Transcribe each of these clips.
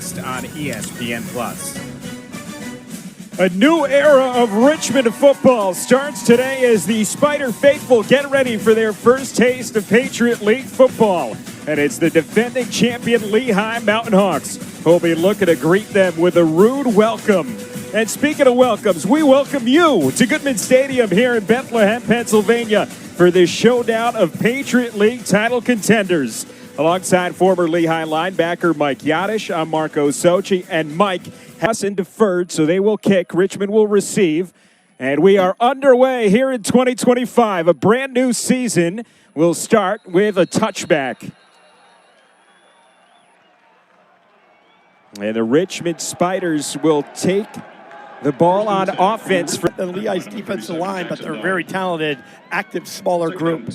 next on ESPN+. A new era of Richmond football starts today as the Spider faithful get ready for their first taste of Patriot League football. And it's the defending champion Lehigh Mountain Hawks who'll be looking to greet them with a rude welcome. And speaking of welcomes, we welcome you to Goodman Stadium here in Bethlehem, Pennsylvania for this showdown of Patriot League title contenders. Alongside former Lehigh linebacker Mike Yadish, I'm Marco Sochi, and Mike Hassan deferred, so they will kick. Richmond will receive. And we are underway here in 2025. A brand new season will start with a touchback. And the Richmond Spiders will take the ball on offense for the Lehigh's defensive line, but they're a very talented, active, smaller group.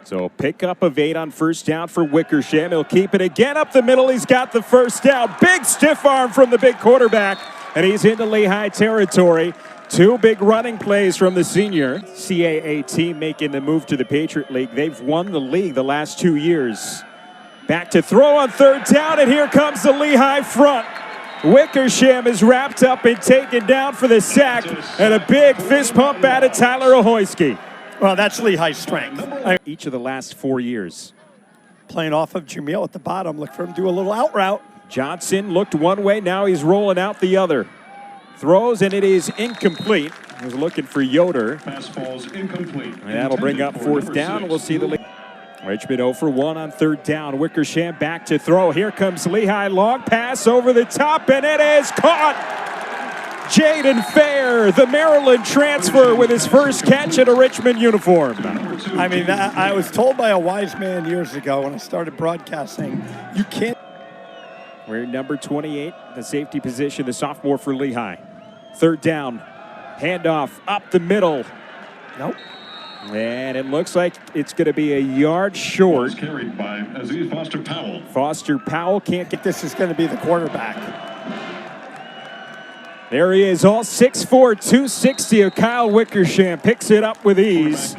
So pick up of 8 on first down for Wickersham. He'll keep it again up the middle. He's got the first down. Big stiff arm from the big quarterback, and he's into Lehigh territory. 2 big running plays from the senior. CAA team making the move to the Patriot League. They've won the league the last 2 years. Back to throw on third down, and here comes the Lehigh front. Wickersham is wrapped up and taken down for the sack, and a big fist pump out of Tyler Ahoyski. Well, that's Lehigh's strength. Each of the last 4 years. Playing off of Jamil at the bottom. Look for him to do a little out route. Johnson looked one way. Now he's rolling out the other. Throws, and it is incomplete. He was looking for Yoder. Pass falls incomplete. And that'll bring up fourth down. We'll see the Richmond 0 for 1 on third down. Wickersham back to throw. Here comes Lehigh. Long pass over the top, and it is caught. Jaden Fair, the Maryland transfer, with his first catch in a Richmond uniform. I mean, I was told by a wise man years ago when I started broadcasting, you can't. We're number 28, the safety position, the sophomore for Lehigh. Third down, handoff up the middle. Nope. And it looks like it's going to be a yard short. Carried by Aziz Foster Powell. Foster Powell can't get. This is going to be the quarterback. There he is, all 6'4", 260 of Kyle Wickersham. Picks it up with ease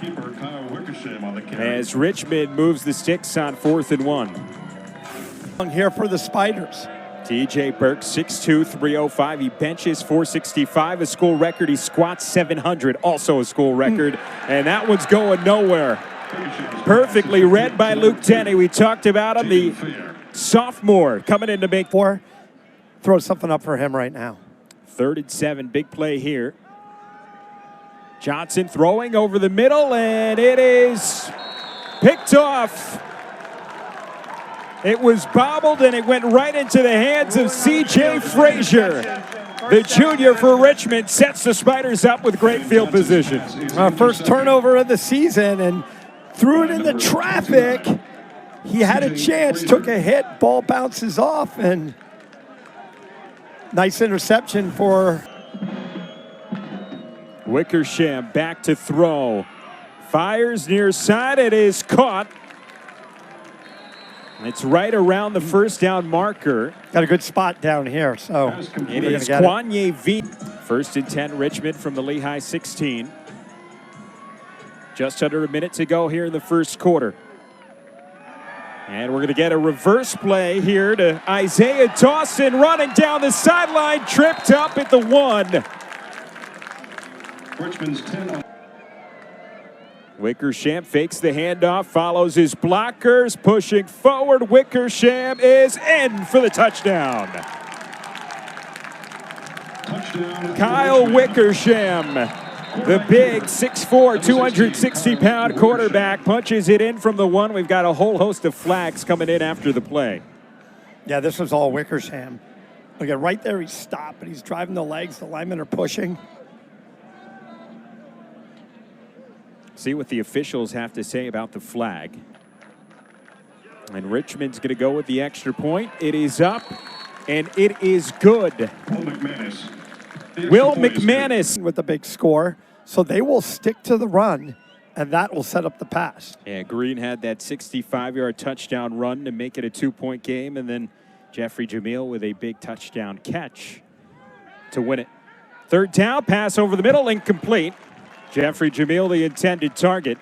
as Richmond moves the sticks on 4th and 1. Here for the Spiders. TJ Burke, 6'2", 305. He benches 465, a school record. He squats 700, also a school record. And that one's going nowhere. Perfectly read by Luke Denny. We talked about him, the sophomore coming in to make 4. Throw something up for him right now. 3rd and 7, big play here. Johnson throwing over the middle, and it is picked off. It was bobbled, and it went right into the hands of C.J. Frazier. The junior for Richmond sets the Spiders up with great field position. Our first turnover of the season, and threw it into traffic. He had a chance, took a hit, ball bounces off, and nice interception for Wickersham. Back to throw. Fires near side. It is caught. It's right around the first down marker. Got a good spot down here. So it is Kwanye V. 1st and 10, Richmond from the Lehigh 16. Just under a minute to go here in the first quarter. And we're going to get a reverse play here to Isaiah Dawson running down the sideline, tripped up at the 1. Richmond's 10. Wickersham fakes the handoff, follows his blockers, pushing forward. Wickersham is in for the touchdown. Kyle Wickersham, the big 6'4", 260-pound quarterback, punches it in from the 1. We've got a whole host of flags coming in after the play. Yeah, this was all Wickersham. Look at right there, he's stopped, but he's driving the legs. The linemen are pushing. See what the officials have to say about the flag. And Richmond's going to go with the extra point. It is up, and it is good. Will McManus with the big score, so they will stick to the run, and that will set up the pass. Yeah, Green had that 65-yard touchdown run to make it a 2-point game, and then Jeffrey Jamil with a big touchdown catch to win it. Third down, pass over the middle, incomplete. Jeffrey Jamil, the intended target.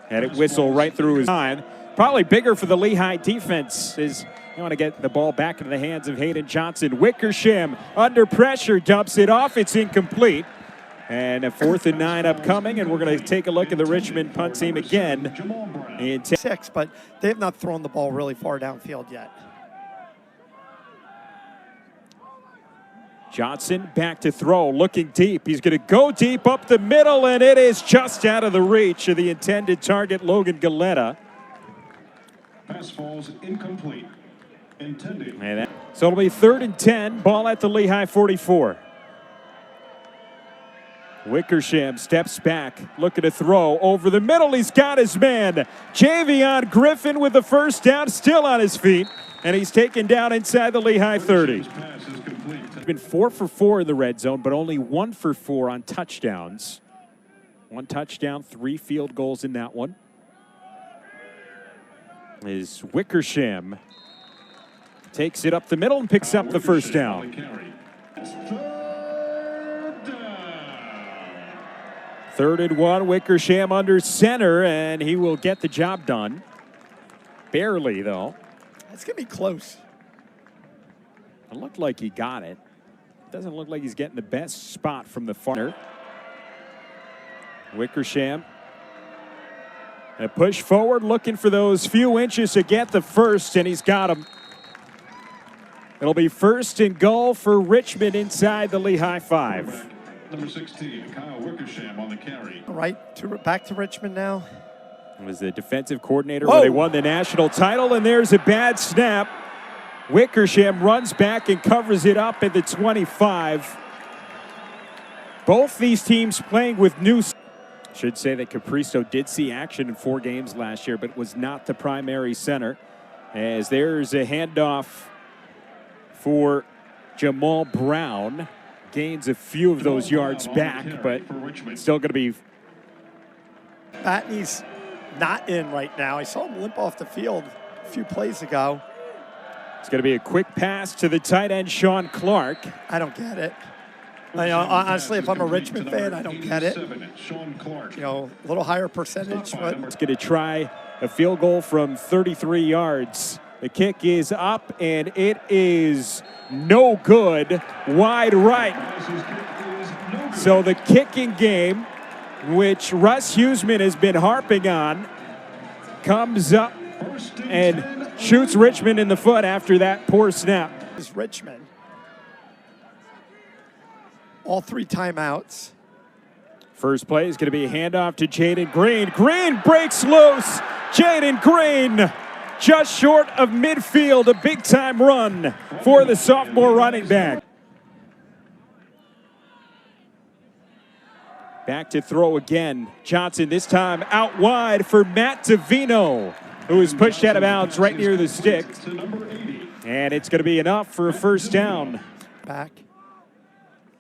Had it whistle right through his line. Probably bigger for the Lehigh defense as You want to get the ball back into the hands of Hayden Johnson. Wickersham under pressure, dumps it off. It's incomplete. And a 4th and 9 upcoming, and we're going to take a look at the Richmond punt team again. In 6, but they have not thrown the ball really far downfield yet. Johnson back to throw, looking deep. He's going to go deep up the middle, and it is just out of the reach of the intended target, Logan Galetta. Pass falls incomplete. Intended. So it'll be 3rd and 10, ball at the Lehigh 44. Wickersham steps back, looking to throw over the middle. He's got his man. Javion Griffin with the first down, still on his feet, and he's taken down inside the Lehigh 30. He's been 4 for 4 in the red zone, but only 1 for 4 on touchdowns. 1 touchdown, 3 field goals in that one. Is Wickersham takes it up the middle and picks up the first down. 3rd and 1, Wickersham under center, and he will get the job done. Barely, though. It's going to be close. It looked like he got it. Doesn't look like he's getting the best spot from the far. Wickersham. And a push forward, looking for those few inches to get the first, and he's got him. It'll be 1st and goal for Richmond inside the Lehigh 5. Number 16, Kyle Wickersham on the carry. All right, back to Richmond now. It was the defensive coordinator when they won the national title, and there's a bad snap. Wickersham runs back and covers it up at the 25. Both these teams playing with new. Should say that Capristo did see action in 4 games last year, but was not the primary center. As there's a handoff for Jamal Brown. Gains a few of those yards back, but still going to be. Batney's not in right now. I saw him limp off the field a few plays ago. It's going to be a quick pass to the tight end, Sean Clark. I don't get it. Honestly, if I'm a Richmond fan, I don't get it. You know, a little higher percentage, but it's going to try a field goal from 33 yards. The kick is up, and it is no good, wide right. So the kicking game, which Russ Huseman has been harping on, comes up and shoots Richmond in the foot after that poor snap. Is Richmond. All 3 timeouts. First play is going to be a handoff to Jaden Green. Green breaks loose. Jaden Green just short of midfield, a big-time run for the sophomore running back. Back to throw again. Johnson this time out wide for Matt Davino, who is pushed out of bounds right near the stick. And it's going to be enough for a first down. Back.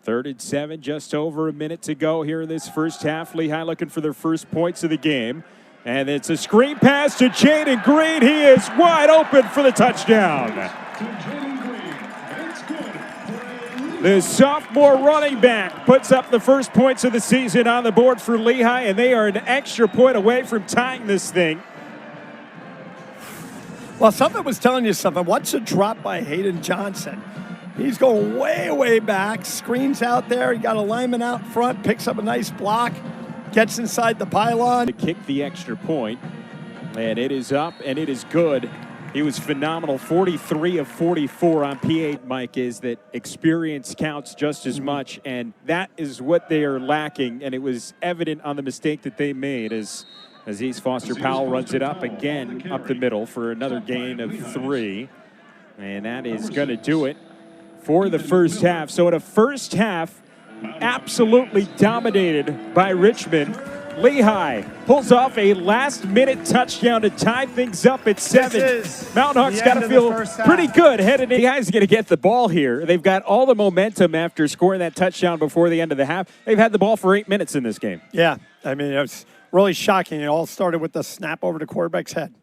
3rd and 7, just over a minute to go here in this first half. Lehigh looking for their first points of the game. And it's a screen pass to Jaden Green. He is wide open for the touchdown. The sophomore running back puts up the first points of the season on the board for Lehigh, and they are an extra point away from tying this thing. Well, something was telling you something. Watch the drop by Hayden Johnson. He's going way, way back. Screens out there. He got a lineman out front, picks up a nice block. Gets inside the pylon. To kick the extra point, and it is up, and it is good. He was phenomenal, 43 of 44 on PA. Mike, is that experience counts just as much, and that is what they are lacking, and it was evident on the mistake that they made as Aziz Foster-Powell runs it up again up the middle for another gain of 3, and that is going to do it for the first half. So in a first half, absolutely dominated by Richmond, Lehigh pulls off a last-minute touchdown to tie things up at 7. Mountain Hawks got to feel pretty good headed in. Lehigh's going to get the ball here. They've got all the momentum after scoring that touchdown before the end of the half. They've had the ball for 8 minutes in this game. Yeah, I mean, it was really shocking. It all started with the snap over the quarterback's head.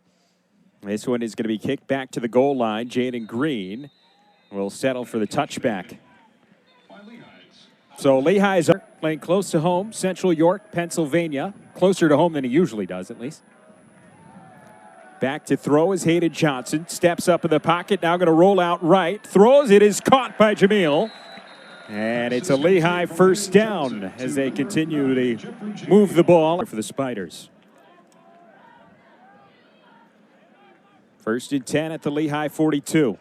This one is going to be kicked back to the goal line. Jaden Green will settle for the touchback. So Lehigh's playing close to home, Central York, Pennsylvania. Closer to home than he usually does, at least. Back to throw is Hayden Johnson. Steps up in the pocket. Now going to roll out right. Throws. It is caught by Jamil. And it's a Lehigh first down as they continue to move the ball for the Spiders. 1st and 10 at the Lehigh 42.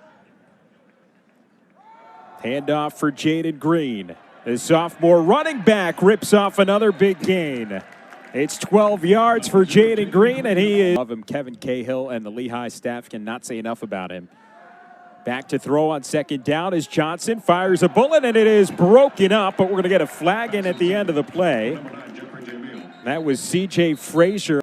Handoff for Jaden Green. The sophomore running back rips off another big gain. It's 12 yards for Jaden Green, and he is... Love him, Kevin Cahill and the Lehigh staff cannot say enough about him. Back to throw on 2nd down is Johnson. Fires a bullet, and it is broken up, but we're going to get a flag in at the end of the play. That was C.J. Frazier.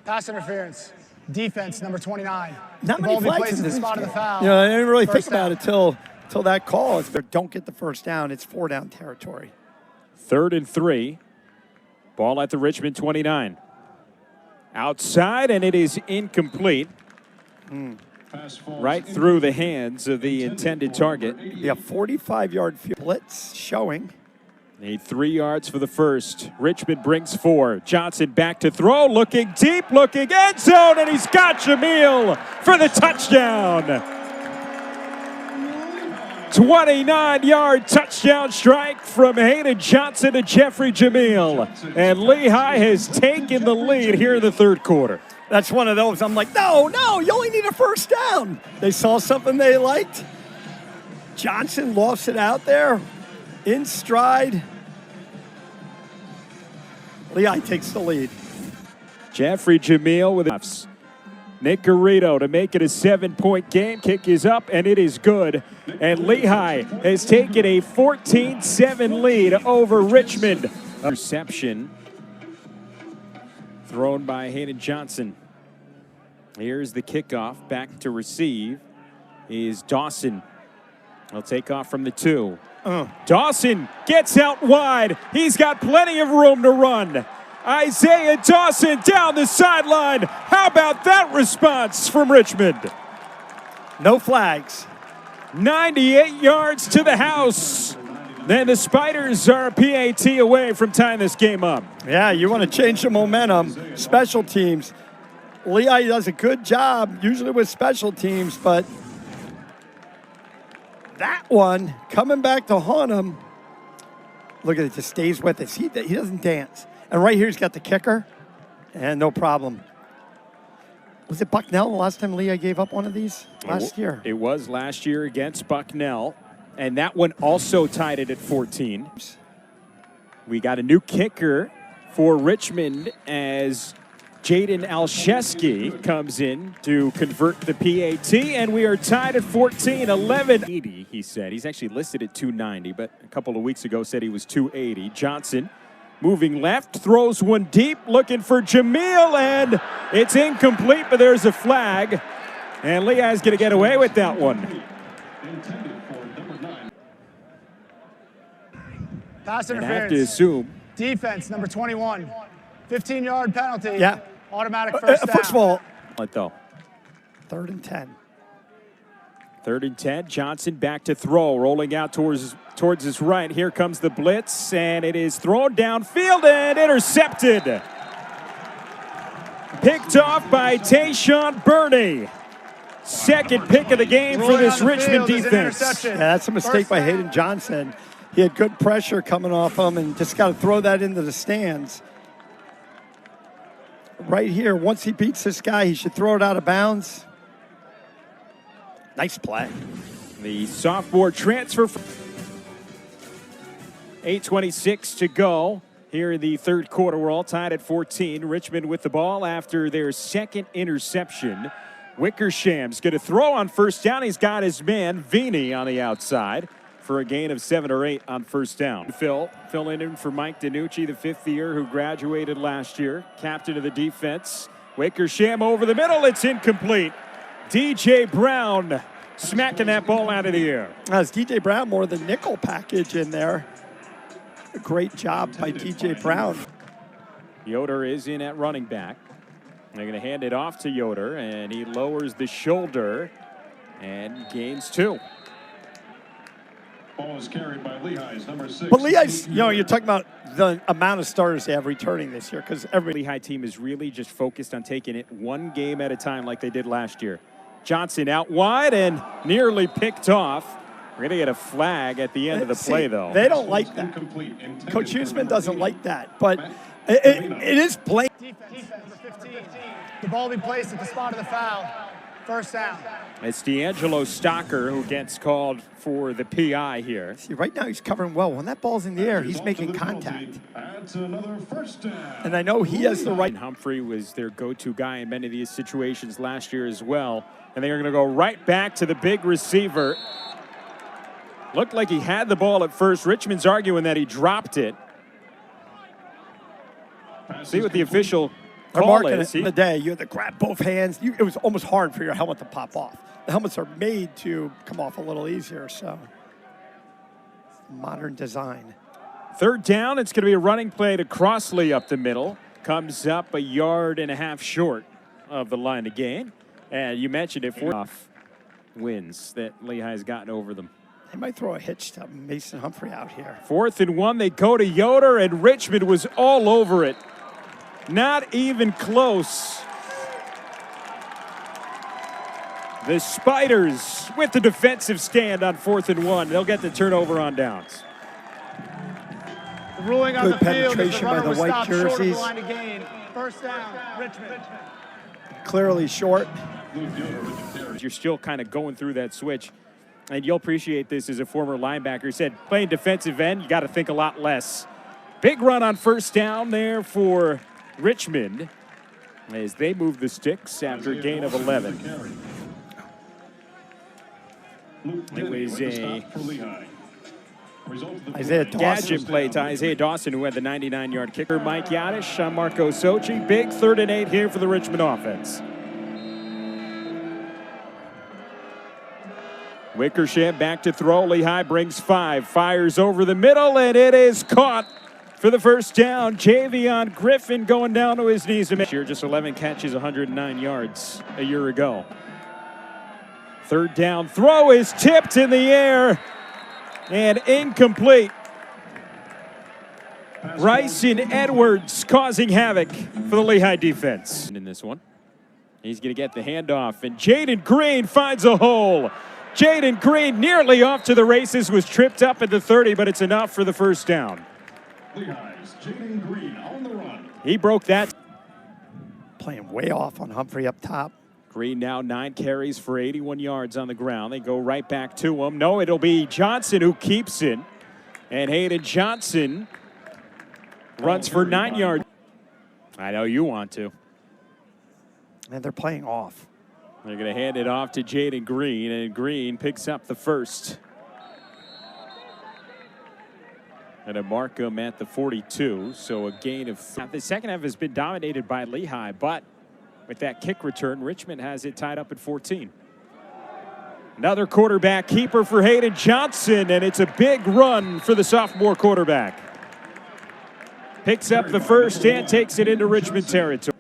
Pass interference. Defense, number 29. Not many flags in this spot of the foul. You know, I didn't really think First about down. it till that call. If they don't get the first down, it's 4-down territory. 3rd and 3. Ball at the Richmond 29. Outside, and it is incomplete. Right through the hands of the intended target. Yeah, 45-yard blitz showing. Need 3 yards for the first. Richmond brings 4. Johnson back to throw, looking deep, looking end zone, and he's got Jamil for the touchdown. 29-yard touchdown strike from Hayden Johnson to Jeffrey Jamil. And Lehigh has taken the lead here in the 3rd quarter. That's one of those. I'm like, no, you only need a first down. They saw something they liked. Johnson lofts it out there in stride. Lehigh takes the lead. Jeffrey Jamil with it. Nick Garrido to make it a 7-point game. Kick is up, and it is good. And Lehigh has taken a 14-7 lead over Richmond. Reception thrown by Hayden Johnson. Here's the kickoff. Back to receive is Dawson. He'll take off from the 2. Dawson gets out wide. He's got plenty of room to run. Isaiah Dawson down the sideline. How about that response from Richmond? No flags. 98 yards to the house. Then the Spiders are a PAT away from tying this game up. Yeah, you want to change the momentum. Special teams. Lehigh does a good job, usually with special teams, but that one coming back to haunt him. Look at it, just stays with us. He doesn't dance. And right here, he's got the kicker, and no problem. Was it Bucknell the last time Lehigh gave up one of these? Last year. It was last year against Bucknell, and that one also tied it at 14. We got a new kicker for Richmond as Jaden Alszewski comes in to convert the PAT, and we are tied at 14, 11. 80, he said. He's actually listed at 290, but a couple of weeks ago said he was 280. Johnson moving left, throws one deep, looking for Jamil, and it's incomplete, but there's a flag. And Lehigh's going to get away with that one. Pass And I interference. have to assume. Defense, number 21. 15-yard penalty. Yeah. Automatic first down. First of all, What though? 3rd and 10. 3rd and 10. Johnson back to throw, rolling out towards his right. Here comes the blitz, and it is thrown downfield and intercepted. Picked off by Tayshawn Burney. 2nd pick of the game for this Richmond defense. Yeah, that's a mistake by Hayden Johnson. He had good pressure coming off him and just got to throw that into the stands. Right here, once he beats this guy, he should throw it out of bounds. Nice play. The sophomore transfer. 8:26 to go here in the 3rd quarter. We're all tied at 14. Richmond with the ball after their 2nd interception. Wickersham's going to throw on first down. He's got his man, Vini, on the outside for a gain of 7 or 8 on first down. Filling in for Mike DiNucci, the 5th year who graduated last year, captain of the defense. Wickersham over the middle. It's incomplete. DJ Brown smacking that ball out of the air. That's DJ Brown, more of the nickel package in there. A great job by DJ Brown. Yoder is in at running back. They're going to hand it off to Yoder, and he lowers the shoulder and gains 2. Ball is carried by Lehigh's number 6. But Lehigh's, you're talking about the amount of starters they have returning this year because every Lehigh team is really just focused on taking it one game at a time like they did last year. Johnson out wide and nearly picked off. We're going to get a flag at the end of the play, though. They don't like that. Coach Huseman doesn't like that, but it is plain. Defense, number 15. The ball will be placed at the spot of the foul. First down. It's D'Angelo Stocker who gets called for the PI here. See, right now he's covering well. When that ball's in the air, he's making contact. Adds another first down. And I know he has the right. And Humphrey was their go-to guy in many of these situations last year as well. And they're going to go right back to the big receiver. Looked like he had the ball at first. Richmond's arguing that he dropped it. See what the official call is. In the day, you had to grab both hands. It was almost hard for your helmet to pop off. The helmets are made to come off a little easier, so modern design. Third down, it's going to be a running play to Crossley up the middle. Comes up 1.5 yards short of the line of gain. And you mentioned it, 4 wins that Lehigh's gotten over them. They might throw a hitch to Mason Humphrey out here. 4th and 1, they go to Yoder, and Richmond was all over it. Not even close. The Spiders with the defensive stand on 4th and 1. They'll get the turnover on downs. The ruling on Good the field is the penetration by runner the was white stopped short of the jerseys. line of gain. First down, Richmond. Clearly short. You're still kind of going through that switch. And you'll appreciate this as a former linebacker. He said, playing defensive end, you got to think a lot less. Big run on first down there for Richmond as they move the sticks after a gain of 11. It was a Isaiah Dawson. gadget play to Isaiah Dawson, who had the 99-yard kicker. Mike Yadish on Marco Sochi. Big 3rd and 8 here for the Richmond offense. Wickersham back to throw. Lehigh brings 5. Fires over the middle, and it is caught for the first down. Javion Griffin going down to his knees. Here, just 11 catches, 109 yards a year ago. 3rd down throw is tipped in the air and incomplete. Bryson Edwards causing havoc for the Lehigh defense. In this one, he's going to get the handoff, and Jaden Green finds a hole. Jaden Green nearly off to the races, was tripped up at the 30, but it's enough for the first down. Lehigh's Jaden Green on the run. He broke that. Playing way off on Humphrey up top. Green now 9 carries for 81 yards on the ground. They go right back to him. No, it'll be Johnson who keeps it. And Hayden Johnson runs for 9 yards. I know you want to. And they're playing off. They're going to hand it off to Jaden Green, and Green picks up the first. And a Markham at the 42, so a gain of 3. The second half has been dominated by Lehigh, but with that kick return, Richmond has it tied up at 14. Another quarterback keeper for Hayden Johnson, and it's a big run for the sophomore quarterback. Picks up the first and takes it into Richmond territory.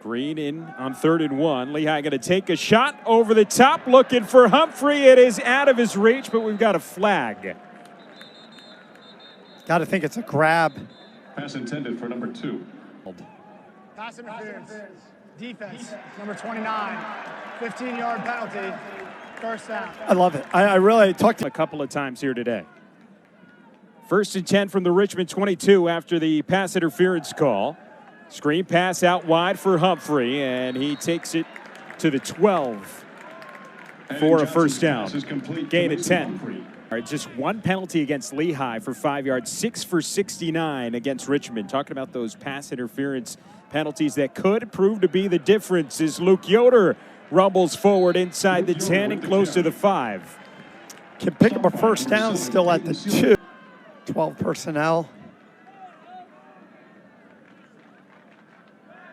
Green in on 3rd and 1. Lehigh going to take a shot over the top, looking for Humphrey. It is out of his reach, but we've got a flag. Got to think it's a grab. Pass intended for number 2. Pass interference. Defense, number 29. 15-yard penalty. First down. I love it. I really talked to A couple of times here today. 1st and 10 from the Richmond 22 after the pass interference call. Screen pass out wide for Humphrey, and he takes it to the 12 for a first down. Gain of 10. All right, just one penalty against Lehigh for 5 yards, 6 for 69 against Richmond. Talking about those pass interference penalties that could prove to be the difference as Luke Yoder rumbles forward inside the 10 and close to the 5. can pick up a first down still at the 2. 12 personnel.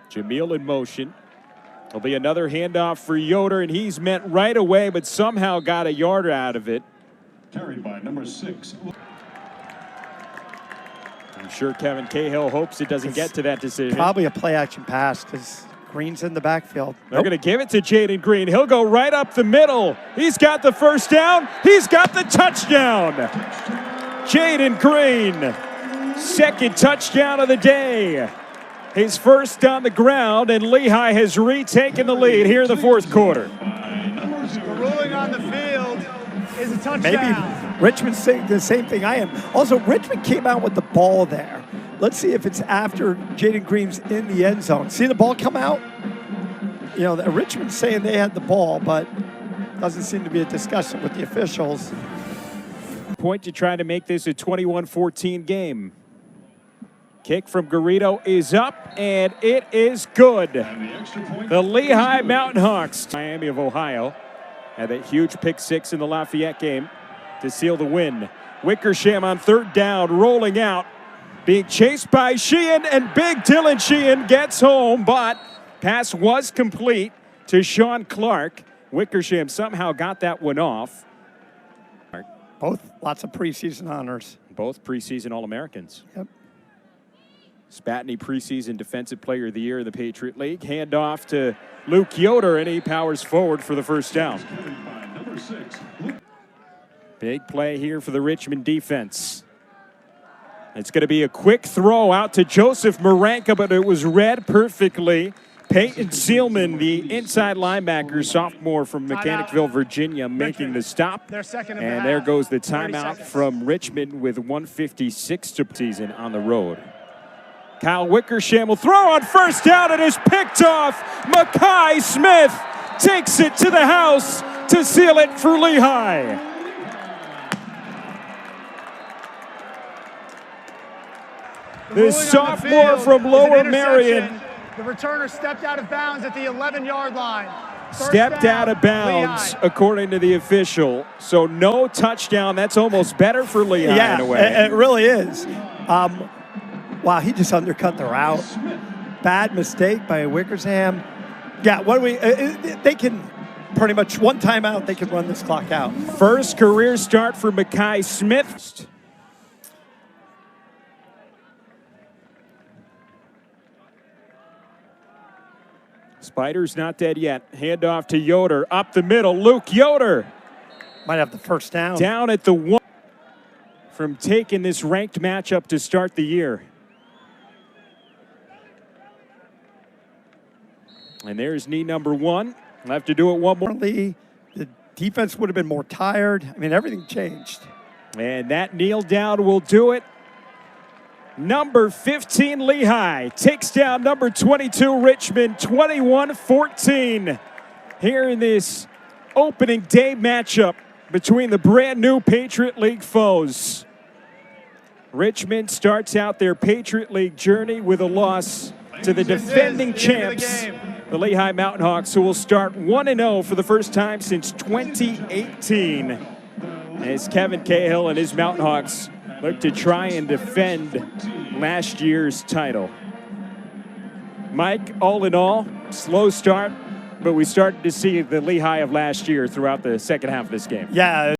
Jamil in motion. There'll be another handoff for Yoder, and he's met right away, but somehow got a yard out of it. Carried by number 6. I'm sure Kevin Cahill hopes it doesn't get to that decision. Probably a play-action pass because Green's in the backfield. They're going to give it to Jaden Green. He'll go right up the middle. He's got the first down. He's got the touchdown. Jaden Green, second touchdown of the day. His first on the ground, and Lehigh has retaken the lead here in the fourth quarter. The ruling on the field is a touchdown. Maybe Richmond's saying the same thing I am. Also, Richmond came out with the ball there. Let's see if it's after Jaden Green's in the end zone. See the ball come out? You know, Richmond's saying they had the ball, but doesn't seem to be a discussion with the officials. Point to try to make this a 21-14 game. Kick from Garrido is up, and it is good. The Lehigh Mountain Hawks, Miami of Ohio, had that huge pick six in the Lafayette game to seal the win. Wickersham on third down, rolling out, being chased by Sheehan, and big Dylan Sheehan gets home, but pass was complete to Sean Clark. Wickersham somehow got that one off. Both lots of preseason honors. Both preseason All-Americans. Yep. Spatney, preseason Defensive Player of the Year in the Patriot League. Hand off to Luke Yoder, and he powers forward for the first down. Big play here for the Richmond defense. It's going to be a quick throw out to Joseph Maranka, but it was read perfectly. Peyton Seelman, the inside linebacker, sophomore from Mechanicsville, Virginia, making the stop. And there goes the timeout from Richmond with 1:56 to season on the road. Kyle Wickersham will throw on first down. It is picked off. Mekhi Smith takes it to the house to seal it for Lehigh. The sophomore from Lower Marion. The returner stepped out of bounds at the 11-yard line. Stepped out of bounds, according to the official. So no touchdown. That's almost better for Lehigh in a way. It really is. Wow, he just undercut the route. Bad mistake by Wickersham. Yeah, what do we? They can pretty much one timeout. They can run this clock out. First career start for Mekhi Smith. Spiders not dead yet. Handoff to Yoder. Up the middle. Luke Yoder. Might have the first down. Down at the one from taking this ranked matchup to start the year. And there's knee number one. We'll have to do it one more. The defense would have been more tired. I mean, everything changed. And that kneel down will do it. Number 15, Lehigh, takes down number 22, Richmond, 21-14. Here in this opening day matchup between the brand new Patriot League foes. Richmond starts out their Patriot League journey with a loss to the defending champs, the Lehigh Mountain Hawks, who will start 1-0 for the first time since 2018. As Kevin Cahill and his Mountain Hawks look to try and defend last year's title. Mike, all in all, slow start, but we started to see the Lehigh of last year throughout the second half of this game. Yeah.